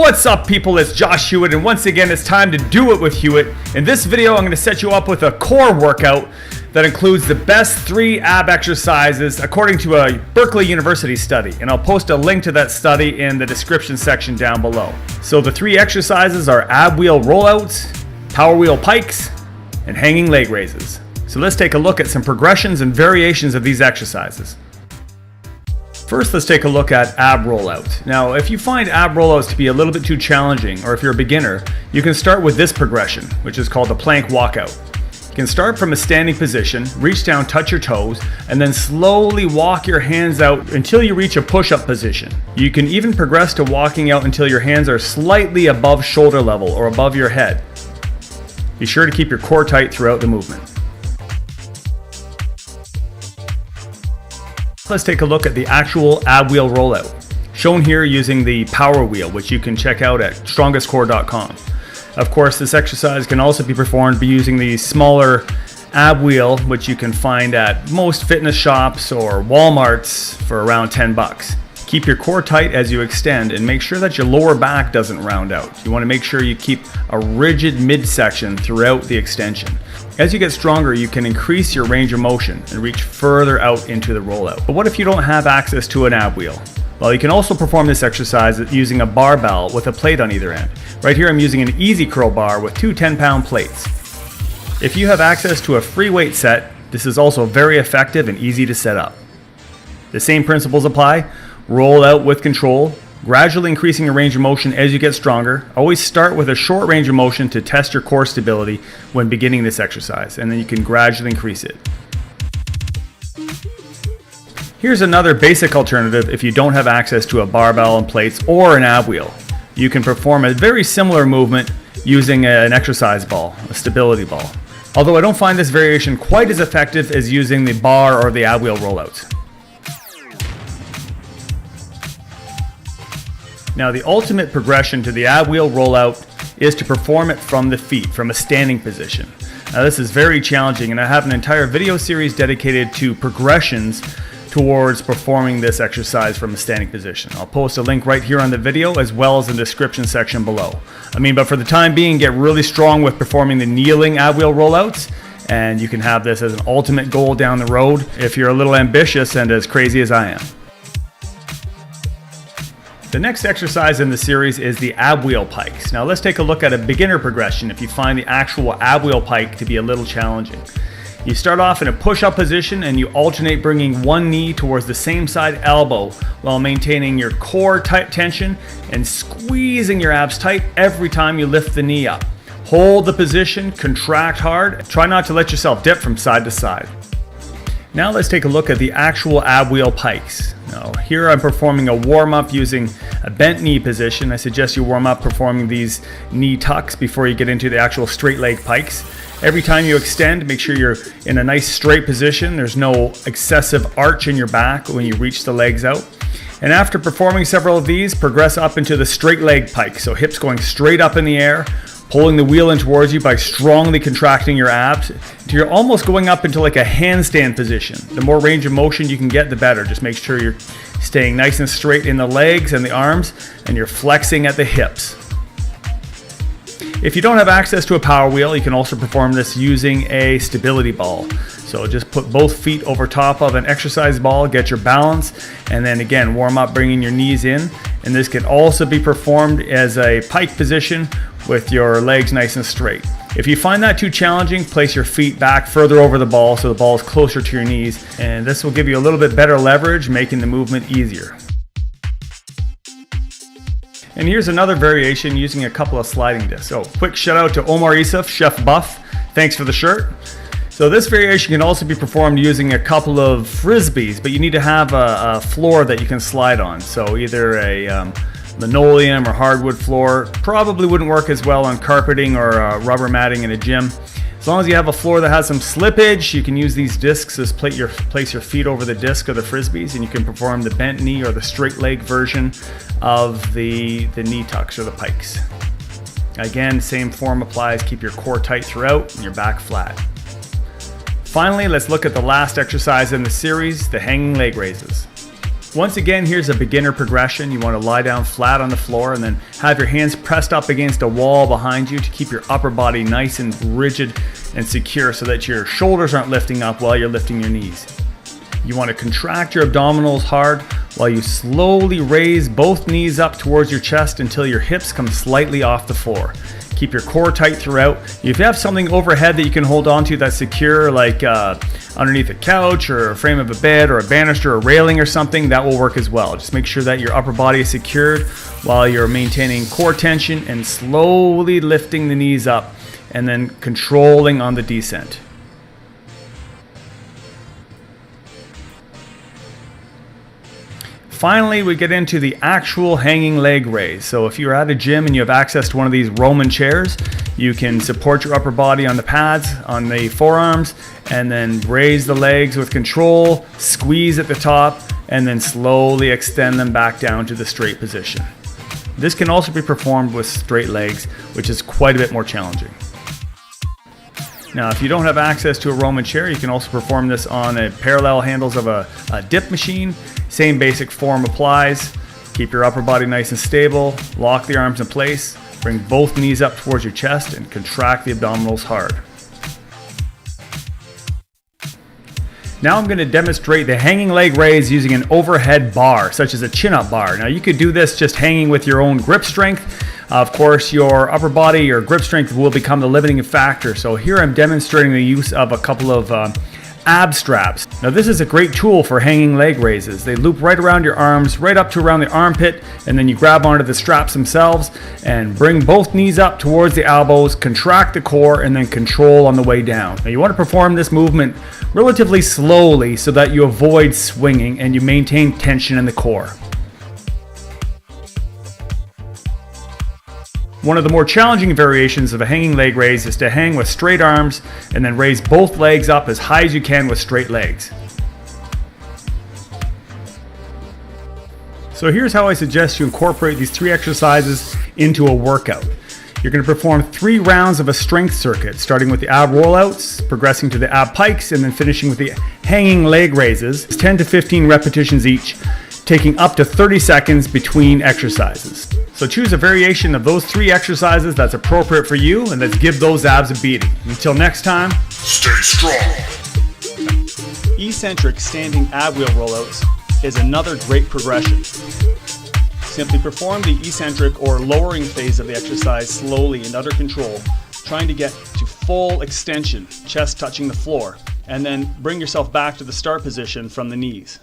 What's up, people? It's Josh Hewitt, and once again it's time to do it with Hewitt. In this video I'm going to set you up with a core workout that includes the best 3 ab exercises according to a Berkeley University study, and I'll post a link to that study in the description section down below. So the 3 exercises are ab wheel rollouts, power wheel pikes, and hanging leg raises. So let's take a look at some progressions and variations of these exercises. First, let's take a look at ab rollout. Now, if you find ab rollouts to be a little bit too challenging, or if you're a beginner, you can start with this progression, which is called the plank walkout. You can start from a standing position, reach down, touch your toes, and then slowly walk your hands out until you reach a push-up position. You can even progress to walking out until your hands are slightly above shoulder level or above your head. Be sure to keep your core tight throughout the movement. Let's take a look at the actual ab wheel rollout, shown here using the power wheel, which you can check out at strongestcore.com. Of course, this exercise can also be performed by using the smaller ab wheel, which you can find at most fitness shops or Walmarts for around 10 bucks. Keep your core tight as you extend and make sure that your lower back doesn't round out. You want to make sure you keep a rigid midsection throughout the extension. As you get stronger, you can increase your range of motion and reach further out into the rollout. But what if you don't have access to an ab wheel? Well, you can also perform this exercise using a barbell with a plate on either end. Right here I'm using an easy curl bar with 2 10-pound plates. If you have access to a free weight set, this is also very effective and easy to set up. The same principles apply. Roll out with control, gradually increasing your range of motion as you get stronger. Always start with a short range of motion to test your core stability when beginning this exercise, and then you can gradually increase it. Here's another basic alternative if you don't have access to a barbell and plates or an ab wheel. You can perform a very similar movement using an exercise ball, a stability ball. Although I don't find this variation quite as effective as using the bar or the ab wheel rollouts. Now, the ultimate progression to the ab wheel rollout is to perform it from the feet, from a standing position. Now, this is very challenging, and I have an entire video series dedicated to progressions towards performing this exercise from a standing position. I'll post a link right here on the video as well as in the description section below. But for the time being, get really strong with performing the kneeling ab wheel rollouts, and you can have this as an ultimate goal down the road if you're a little ambitious and as crazy as I am. The next exercise in the series is the ab wheel pikes. Now let's take a look at a beginner progression if you find the actual ab wheel pike to be a little challenging. You start off in a push-up position and you alternate bringing one knee towards the same side elbow while maintaining your core tight tension and squeezing your abs tight every time you lift the knee up. Hold the position, contract hard, try not to let yourself dip from side to side. Now let's take a look at the actual ab wheel pikes. Now here I'm performing a warm-up using a bent knee position. I suggest you warm up performing these knee tucks before you get into the actual straight leg pikes. Every time you extend, make sure you're in a nice straight position. There's no excessive arch in your back when you reach the legs out. And after performing several of these, progress up into the straight leg pike. So hips going straight up in the air, pulling the wheel in towards you by strongly contracting your abs until you're almost going up into like a handstand position. The more range of motion you can get, the better. Just make sure you're staying nice and straight in the legs and the arms, and you're flexing at the hips. If you don't have access to a power wheel, you can also perform this using a stability ball. So just put both feet over top of an exercise ball, get your balance, and then again warm up bringing your knees in. And this can also be performed as a pike position with your legs nice and straight. If you find that too challenging, place your feet back further over the ball so the ball is closer to your knees, and this will give you a little bit better leverage, making the movement easier. And here's another variation using a couple of sliding discs. So quick shout out to Omar Isuf, Chef Buff. Thanks for the shirt. So this variation can also be performed using a couple of frisbees, but you need to have a floor that you can slide on. So either a linoleum or hardwood floor. Probably wouldn't work as well on carpeting or rubber matting in a gym. As long as you have a floor that has some slippage, you can use these discs as place your feet over the disc of the frisbees, and you can perform the bent knee or the straight leg version of the knee tucks or the pikes. Again, same form applies. Keep your core tight throughout and your back flat. Finally, let's look at the last exercise in the series, the hanging leg raises. Once again, here's a beginner progression. You want to lie down flat on the floor and then have your hands pressed up against a wall behind you to keep your upper body nice and rigid and secure so that your shoulders aren't lifting up while you're lifting your knees. You want to contract your abdominals hard while you slowly raise both knees up towards your chest until your hips come slightly off the floor. Keep your core tight throughout. If you have something overhead that you can hold on to that's secure, like underneath a couch or a frame of a bed or a banister or a railing or something, that will work as well. Just make sure that your upper body is secured while you're maintaining core tension and slowly lifting the knees up and then controlling on the descent. Finally, we get into the actual hanging leg raise. So if you're at a gym and you have access to one of these Roman chairs, you can support your upper body on the pads, on the forearms, and then raise the legs with control, squeeze at the top, and then slowly extend them back down to the straight position. This can also be performed with straight legs, which is quite a bit more challenging. Now, if you don't have access to a Roman chair, you can also perform this on a parallel handles of a dip machine. Same basic form applies. Keep your upper body nice and stable, lock the arms in place, bring both knees up towards your chest and contract the abdominals hard. Now I'm going to demonstrate the hanging leg raise using an overhead bar, such as a chin-up bar. Now you could do this just hanging with your own grip strength. Of course, your upper body, your grip strength will become the limiting factor. So here I'm demonstrating the use of a couple of ab straps. Now this is a great tool for hanging leg raises. They loop right around your arms, right up to around the armpit, and then you grab onto the straps themselves and bring both knees up towards the elbows, contract the core, and then control on the way down. Now you want to perform this movement relatively slowly so that you avoid swinging and you maintain tension in the core. One of the more challenging variations of a hanging leg raise is to hang with straight arms and then raise both legs up as high as you can with straight legs. So here's how I suggest you incorporate these 3 exercises into a workout. You're going to perform 3 rounds of a strength circuit, starting with the ab rollouts, progressing to the ab pikes, and then finishing with the hanging leg raises, 10 to 15 repetitions each, taking up to 30 seconds between exercises. So choose a variation of those 3 exercises that's appropriate for you, and let's give those abs a beating. Until next time, stay strong. Eccentric standing ab wheel rollouts is another great progression. Simply perform the eccentric or lowering phase of the exercise slowly and under control, trying to get to full extension, chest touching the floor, and then bring yourself back to the start position from the knees.